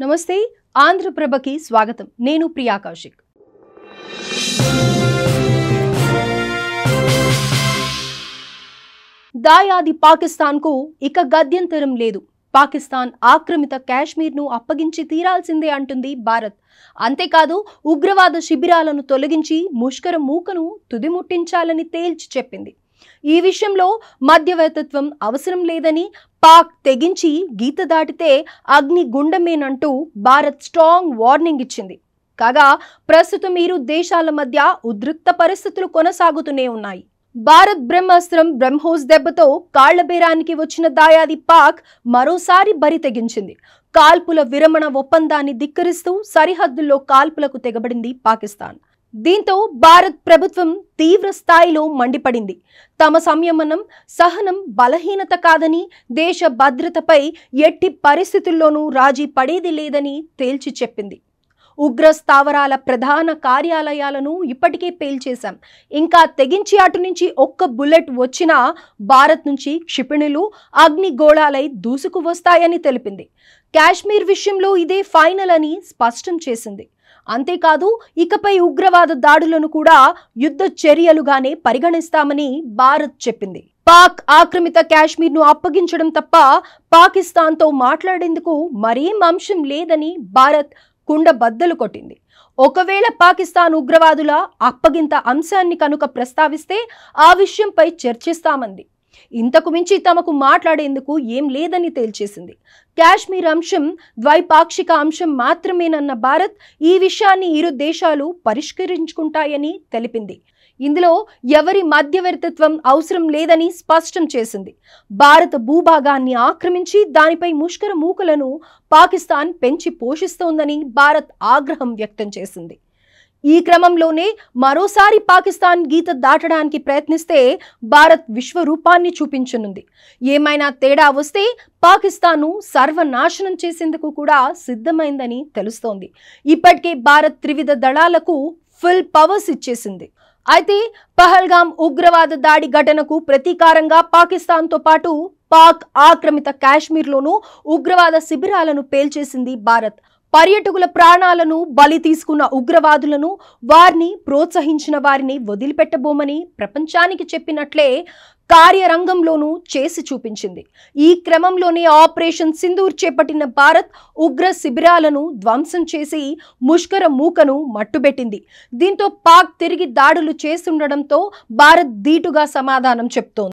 నమస్తే ఆంధ్రప్రభకి స్వాగతం నేను ప్రియా కౌశిక్ దాయాది పాకిస్తాన్ కు ఇక గద్యంతరం లేదు పాకిస్తాన్ ఆక్రమిత కాశ్మీర్ ను అప్పగించి తీరాల్సిందే అంటుంది భారత్ అంతేకాదు ఉగ్రవాద శిబిరాలను తొలగించి ముష్కర మూకను తుదిముట్టించాలని తేల్చి చెప్పింది ఈ విషయంలో మధ్యవర్తిత్వం అవసరం లేదని పాక్ తెగించి గీత దాటితే అగ్ని గుండమేనంటూ భారత్ స్ట్రాంగ్ వార్నింగ్ ఇచ్చింది కాగా ప్రస్తుతం ఇరు దేశాల మధ్య ఉద్రిక్త పరిస్థితులు కొనసాగుతూనే ఉన్నాయి భారత్ బ్రహ్మాస్త్రం బ్రహ్మోస్ దెబ్బతో కాళ్లబేరానికి వచ్చిన దాయాది పాక్ మరోసారి బరి తెగించింది కాల్పుల విరమణ ఒప్పందాన్ని ధిక్కరిస్తూ సరిహద్దుల్లో కాల్పులకు తెగబడింది పాకిస్తాన్ దీంతో భారత్ ప్రభుత్వం తీవ్ర స్థాయిలో మండిపడింది తమ సంయమనం సహనం బలహీనత కాదని దేశ భద్రతపై ఎట్టి పరిస్థితుల్లోనూ రాజీ పడేది లేదని తేల్చి చెప్పింది ఉగ్ర స్థావరాల ప్రధాన కార్యాలయాలను ఇప్పటికే పేల్చేశాం ఇంకా తెగించి అటు నుంచి ఒక్క బుల్లెట్ వచ్చినా భారత్ నుంచి క్షిపణులు అగ్నిగోళాలై దూసుకు వస్తాయని తెలిపింది కాశ్మీర్ విషయంలో ఇదే ఫైనల్ అని స్పష్టం చేసింది అంతేకాదు ఇకపై ఉగ్రవాద దాడులను కూడా యుద్ధ చర్యలుగానే పరిగణిస్తామని భారత్ చెప్పింది పాక్ ఆక్రమిత కాశ్మీర్ ను అప్పగించడం తప్ప పాకిస్తాన్తో మాట్లాడేందుకు మరేం అంశం లేదని భారత్ కుండబద్దలు కొట్టింది ఒకవేళ పాకిస్తాన్ ఉగ్రవాదుల అప్పగింత అంశాన్ని కనుక ప్రస్తావిస్తే ఆ విషయంపై చర్చిస్తామంది ఇంతకు మించి తమకు మాట్లాడేందుకు ఏం లేదని తేల్చేసింది కాశ్మీర్ అంశం ద్వైపాక్షిక అంశం మాత్రమేనన్న భారత్ ఈ విషయాన్ని ఇరు దేశాలు పరిష్కరించుకుంటాయని తెలిపింది ఇందులో ఎవరి మధ్యవర్తిత్వం అవసరం లేదని స్పష్టం చేసింది భారత భూభాగాన్ని ఆక్రమించి దానిపై ముష్కర మూకలను పాకిస్తాన్ పెంచి పోషిస్తోందని భారత్ ఆగ్రహం వ్యక్తం చేసింది ఈ క్రమంలోనే మరోసారి పాకిస్తాన్ గీత దాటడానికి ప్రయత్నిస్తే భారత్ విశ్వరూపాన్ని చూపించనుంది ఏమైనా తేడా వస్తే పాకిస్తాన్ను సర్వనాశనం చేసేందుకు కూడా సిద్ధమైందని తెలుస్తోంది ఇప్పటికే భారత్ త్రివిధ దళాలకు ఫుల్ పవర్స్ ఇచ్చేసింది అయితే పహల్గామ్ ఉగ్రవాద దాడి ఘటనకు ప్రతీకారంగా పాకిస్తాన్తో పాటు పాక్ ఆక్రమిత కాశ్మీర్లోనూ ఉగ్రవాద శిబిరాలను పేల్చేసింది భారత్ పర్యాటకుల ప్రాణాలను బలి తీసుకున్న ఉగ్రవాదులను వారిని ప్రోత్సహించిన వారిని వదిలిపెట్టబోమని ప్రపంచానికి చెప్పినట్లే కార్యరంగంలోనూ చేసి చూపించింది ఈ క్రమంలోనే ఆపరేషన్ సింధూర్ చేపట్టిన భారత్ ఉగ్ర శిబిరాలను ధ్వంసం చేసి ముష్కర మూకను మట్టుబెట్టింది దీంతో పాక్ తిరిగి దాడులు చేస్తుండటంతో భారత్ ధీటుగా సమాధానం చెప్తోంది